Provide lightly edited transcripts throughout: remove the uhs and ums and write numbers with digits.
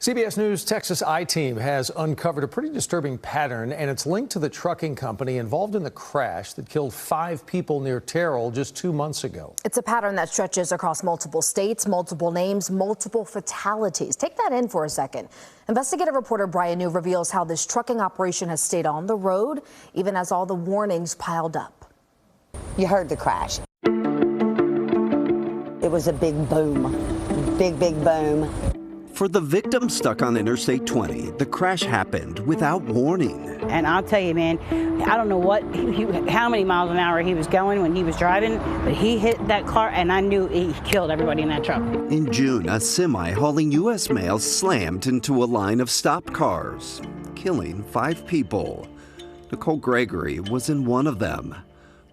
CBS News Texas I-Team has uncovered a pretty disturbing pattern, and it's linked to the trucking company involved in the crash that killed 5 people near Terrell just 2 months ago. It's a pattern that stretches across multiple states, multiple names, multiple fatalities. Take that in for a second. Investigative reporter Brian New reveals how this trucking operation has stayed on the road, even as all the warnings piled up. You heard the crash. It was a big boom, big boom. For the victim stuck on Interstate 20, the crash happened without warning. And I'll tell you, man, I don't know how many miles an hour he was going when he was driving, but he hit that car, and I knew he killed everybody in that truck. In June, a semi hauling U.S. mail slammed into a line of stopped cars, killing 5 people. Nicole Gregory was in one of them.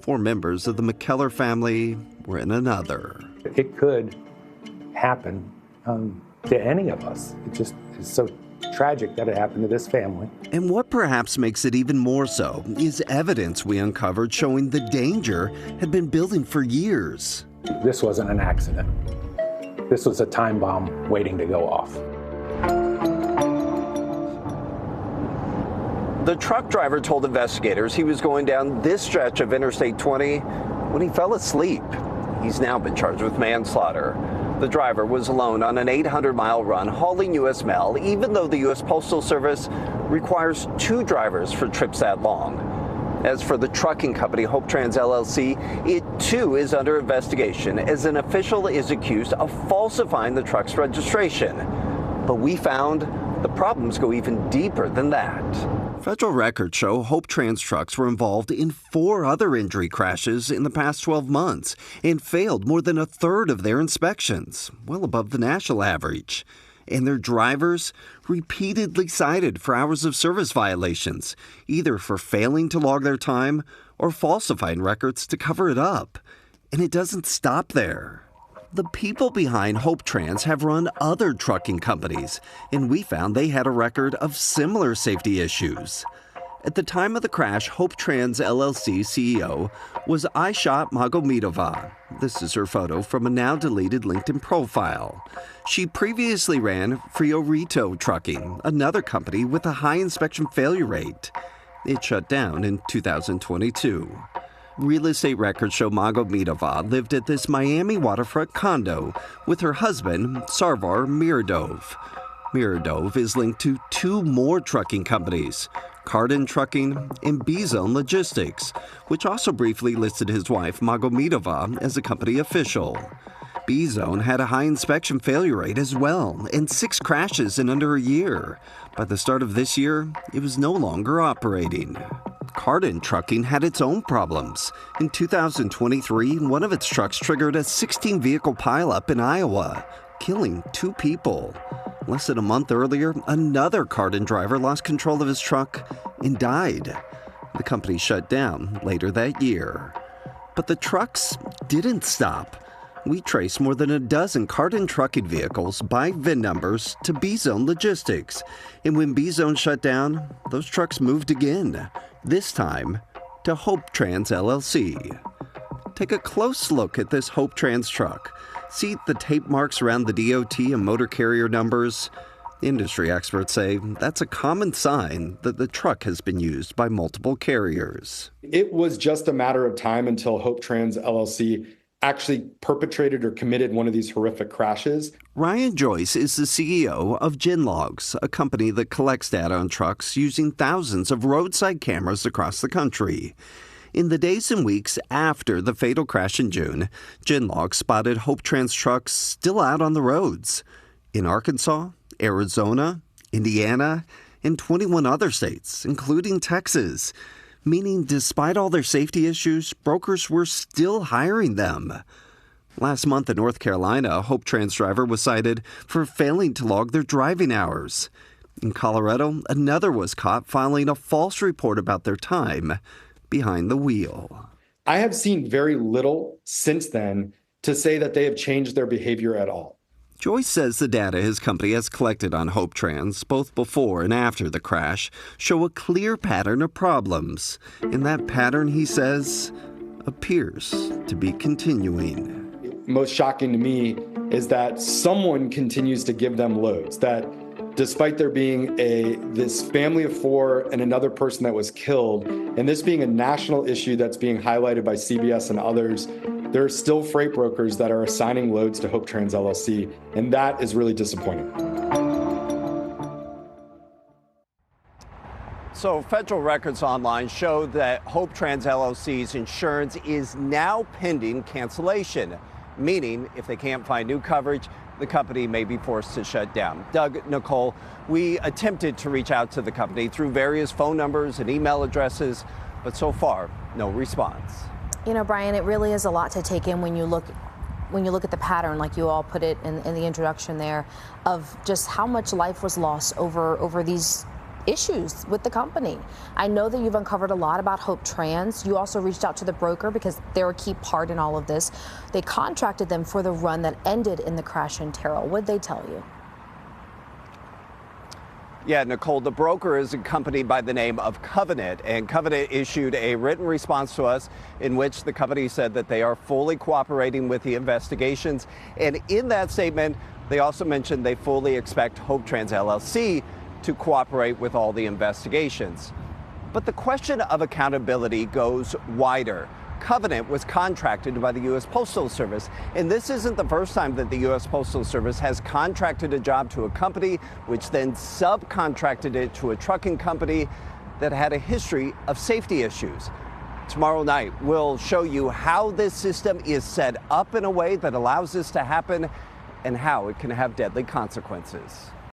4 members of the McKellar family were in another. It could happen to any of us. It just is so tragic that it happened to this family. And what perhaps makes it even more so is evidence we uncovered showing the danger had been building for years. This wasn't an accident. This was a time bomb waiting to go off. The truck driver told investigators he was going down this stretch of Interstate 20 when he fell asleep. He's now been charged with manslaughter. The driver was alone on an 800-mile run hauling U.S. mail, even though the U.S. Postal Service requires 2 drivers for trips that long. As for the trucking company Hope Trans LLC, it too is under investigation as an official is accused of falsifying the truck's registration. But we found the problems go even deeper than that. Federal records show Hope Trans trucks were involved in 4 other injury crashes in the past 12 months and failed more than a third of their inspections, well above the national average. And their drivers repeatedly cited for hours of service violations, either for failing to log their time or falsifying records to cover it up. And it doesn't stop there. The people behind Hope Trans have run other trucking companies, and we found they had a record of similar safety issues. At the time of the crash, Hope Trans LLC CEO was Aisha Magomedova. This is her photo from a now-deleted LinkedIn profile. She previously ran Friorito Trucking, another company with a high inspection failure rate. It shut down in 2022. Real estate records show Magomedova lived at this Miami waterfront condo with her husband, Sarvar Miradov. Miradov is linked to 2 more trucking companies, Cardin Trucking and B-Zone Logistics, which also briefly listed his wife, Magomedova, as a company official. B-Zone had a high inspection failure rate as well, and 6 crashes in under a year. By the start of this year, it was no longer operating. Cardin Trucking had its own problems. In 2023, one of its trucks triggered a 16-vehicle pileup in Iowa, killing 2 people. Less than a month earlier, another Cardin driver lost control of his truck and died. The company shut down later that year. But the trucks didn't stop. We traced more than a dozen Cardin trucking vehicles by VIN numbers to B-Zone Logistics. And when B-Zone shut down, those trucks moved again, this time to Hope Trans LLC. Take a close look at this Hope Trans truck. See the tape marks around the DOT and motor carrier numbers? Industry experts say that's a common sign that the truck has been used by multiple carriers. It was just a matter of time until Hope Trans LLC actually perpetrated or committed one of these horrific crashes. Ryan Joyce is the CEO of Genlogs, a company that collects data on trucks using thousands of roadside cameras across the country. In the days and weeks after the fatal crash in June, Genlogs spotted Hope Trans trucks still out on the roads in Arkansas, Arizona, Indiana, and 21 other states, including Texas. Meaning despite all their safety issues, brokers were still hiring them. Last month in North Carolina, a Hope Trans driver was cited for failing to log their driving hours. In Colorado, another was caught filing a false report about their time behind the wheel. I have seen very little since then to say that they have changed their behavior at all. Joyce says the data his company has collected on Hope Trans, both before and after the crash, show a clear pattern of problems. And that pattern, he says, appears to be continuing. Most shocking to me is that someone continues to give them loads, that despite there being this family of four and another person that was killed, and this being a national issue that's being highlighted by CBS and others, there are still freight brokers that are assigning loads to Hope Trans LLC, and that is really disappointing. So federal records online show that Hope Trans LLC's insurance is now pending cancellation, meaning if they can't find new coverage, the company may be forced to shut down. Doug, Nicole, we attempted to reach out to the company through various phone numbers and email addresses, but so far, no response. You know, Brian, it really is a lot to take in when you look at the pattern, like you all put it in the introduction there, of just how much life was lost over these issues with the company. I know that you've uncovered a lot about Hope Trans. You also reached out to the broker because they're a key part in all of this. They contracted them for the run that ended in the crash in Terrell. What'd they tell you? Yeah, Nicole, the broker is a company by the name of Covenant, and Covenant issued a written response to us in which the company said that they are fully cooperating with the investigations. And in that statement, they also mentioned they fully expect Hope Trans LLC to cooperate with all the investigations. But the question of accountability goes wider. Covenant was contracted by the U.S. Postal Service, and this isn't the first time that the U.S. Postal Service has contracted a job to a company, which then subcontracted it to a trucking company that had a history of safety issues. Tomorrow night, we'll show you how this system is set up in a way that allows this to happen and how it can have deadly consequences.